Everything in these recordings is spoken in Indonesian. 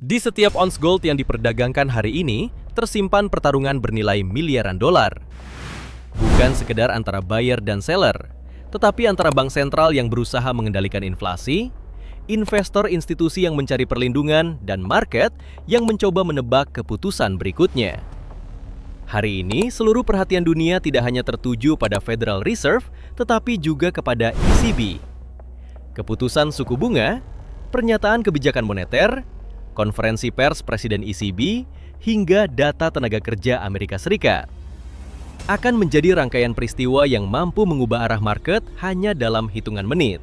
Di setiap ons gold yang diperdagangkan hari ini, tersimpan pertarungan bernilai miliaran dolar. Bukan sekedar antara buyer dan seller, tetapi antara bank sentral yang berusaha mengendalikan inflasi, investor institusi yang mencari perlindungan, dan market yang mencoba menebak keputusan berikutnya. Hari ini, seluruh perhatian dunia tidak hanya tertuju pada Federal Reserve, tetapi juga kepada ECB. Keputusan suku bunga, pernyataan kebijakan moneter, konferensi pers Presiden ECB, hingga data tenaga kerja Amerika Serikat akan menjadi rangkaian peristiwa yang mampu mengubah arah market hanya dalam hitungan menit.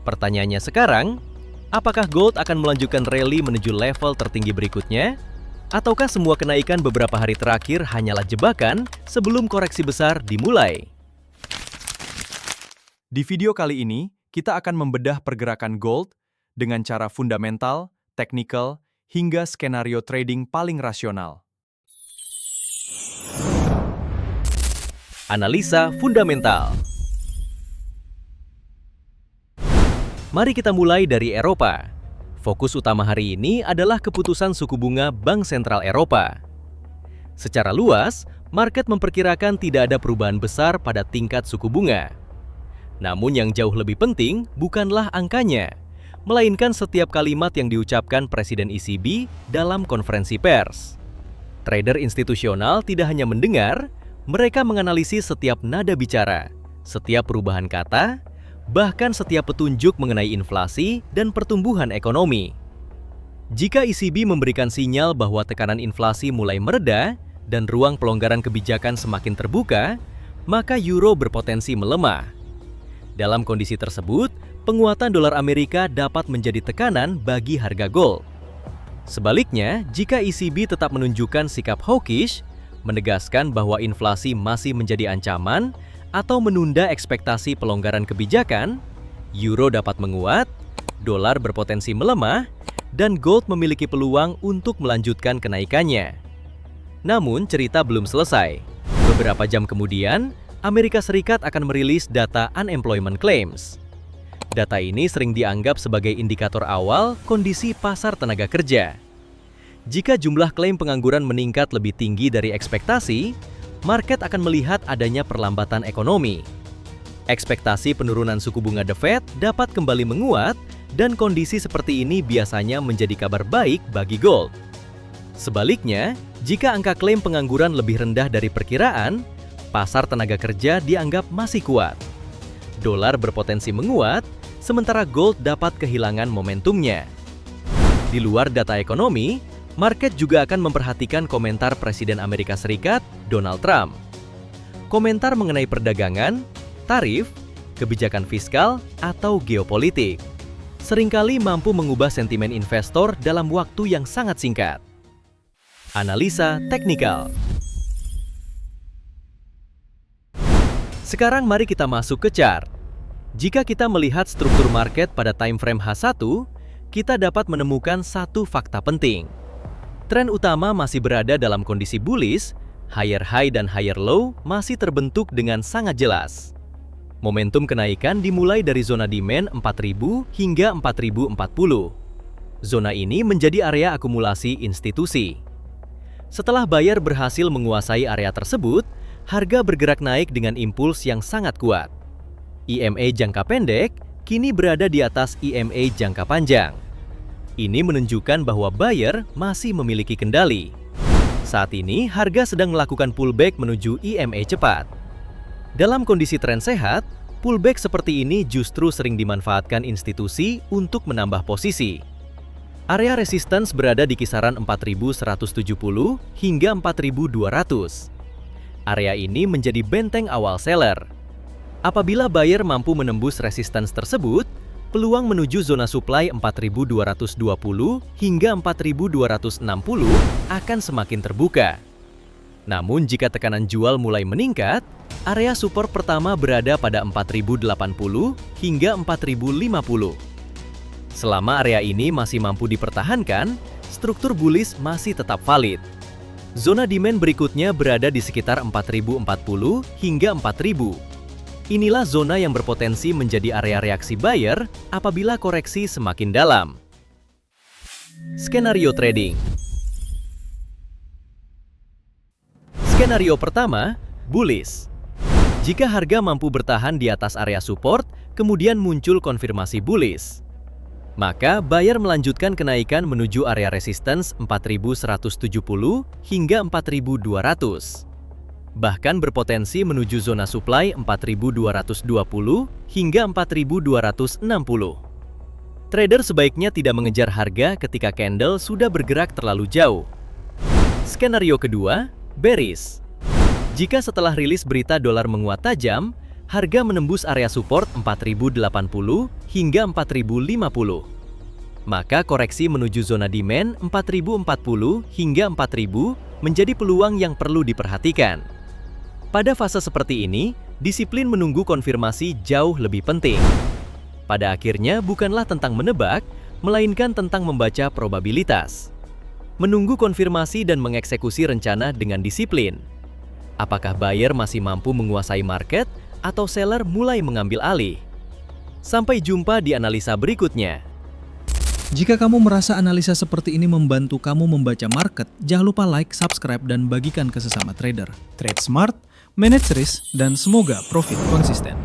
Pertanyaannya sekarang, apakah gold akan melanjutkan rally menuju level tertinggi berikutnya? Ataukah semua kenaikan beberapa hari terakhir hanyalah jebakan sebelum koreksi besar dimulai? Di video kali ini, kita akan membedah pergerakan gold dengan cara fundamental, teknikal, hingga skenario trading paling rasional. Analisa fundamental. Mari kita mulai dari Eropa. Fokus utama hari ini adalah keputusan suku bunga Bank Sentral Eropa. Secara luas, market memperkirakan tidak ada perubahan besar pada tingkat suku bunga. Namun yang jauh lebih penting bukanlah angkanya, melainkan setiap kalimat yang diucapkan Presiden ECB dalam konferensi pers. Trader institusional tidak hanya mendengar, mereka menganalisis setiap nada bicara, setiap perubahan kata, bahkan setiap petunjuk mengenai inflasi dan pertumbuhan ekonomi. Jika ECB memberikan sinyal bahwa tekanan inflasi mulai mereda dan ruang pelonggaran kebijakan semakin terbuka, maka euro berpotensi melemah. Dalam kondisi tersebut, penguatan dolar Amerika dapat menjadi tekanan bagi harga gold. Sebaliknya, jika ECB tetap menunjukkan sikap hawkish, menegaskan bahwa inflasi masih menjadi ancaman, atau menunda ekspektasi pelonggaran kebijakan, euro dapat menguat, dolar berpotensi melemah, dan gold memiliki peluang untuk melanjutkan kenaikannya. Namun, cerita belum selesai. Beberapa jam kemudian, Amerika Serikat akan merilis data unemployment claims. Data ini sering dianggap sebagai indikator awal kondisi pasar tenaga kerja. Jika jumlah klaim pengangguran meningkat lebih tinggi dari ekspektasi, market akan melihat adanya perlambatan ekonomi. Ekspektasi penurunan suku bunga The Fed dapat kembali menguat, dan kondisi seperti ini biasanya menjadi kabar baik bagi gold. Sebaliknya, jika angka klaim pengangguran lebih rendah dari perkiraan, pasar tenaga kerja dianggap masih kuat. Dolar berpotensi menguat, sementara gold dapat kehilangan momentumnya. Di luar data ekonomi, market juga akan memperhatikan komentar Presiden Amerika Serikat, Donald Trump. Komentar mengenai perdagangan, tarif, kebijakan fiskal, atau geopolitik seringkali mampu mengubah sentimen investor dalam waktu yang sangat singkat. Analisa teknikal. Sekarang mari kita masuk ke chart. Jika kita melihat struktur market pada time frame H1, kita dapat menemukan satu fakta penting. Tren utama masih berada dalam kondisi bullish, higher high dan higher low masih terbentuk dengan sangat jelas. Momentum kenaikan dimulai dari zona demand 4000 hingga 4040. Zona ini menjadi area akumulasi institusi. Setelah buyer berhasil menguasai area tersebut, harga bergerak naik dengan impuls yang sangat kuat. EMA jangka pendek kini berada di atas EMA jangka panjang. Ini menunjukkan bahwa buyer masih memiliki kendali. Saat ini, harga sedang melakukan pullback menuju EMA cepat. Dalam kondisi tren sehat, pullback seperti ini justru sering dimanfaatkan institusi untuk menambah posisi. Area resistance berada di kisaran 4170 hingga 4200. Area ini menjadi benteng awal seller. Apabila buyer mampu menembus resistance tersebut, peluang menuju zona supply 4220 hingga 4260 akan semakin terbuka. Namun jika tekanan jual mulai meningkat, area support pertama berada pada 4080 hingga 4050. Selama area ini masih mampu dipertahankan, struktur bullish masih tetap valid. Zona demand berikutnya berada di sekitar 4040 hingga 4000. Inilah zona yang berpotensi menjadi area reaksi buyer apabila koreksi semakin dalam. Skenario trading. Skenario pertama, bullish. Jika harga mampu bertahan di atas area support, kemudian muncul konfirmasi bullish, maka buyer melanjutkan kenaikan menuju area resistance 4170 hingga 4200. Bahkan berpotensi menuju zona supply 4220 hingga 4260. Trader sebaiknya tidak mengejar harga ketika candle sudah bergerak terlalu jauh. Skenario kedua, bearish. Jika setelah rilis berita dolar menguat tajam, harga menembus area support 4080 hingga 4050. Maka koreksi menuju zona demand 4040 hingga 4000 menjadi peluang yang perlu diperhatikan. Pada fase seperti ini, disiplin menunggu konfirmasi jauh lebih penting. Pada akhirnya bukanlah tentang menebak, melainkan tentang membaca probabilitas. Menunggu konfirmasi dan mengeksekusi rencana dengan disiplin. Apakah buyer masih mampu menguasai market atau seller mulai mengambil alih? Sampai jumpa di analisa berikutnya. Jika kamu merasa analisa seperti ini membantu kamu membaca market, jangan lupa like, subscribe, dan bagikan ke sesama trader. Trade smart, manage risk, dan semoga profit konsisten.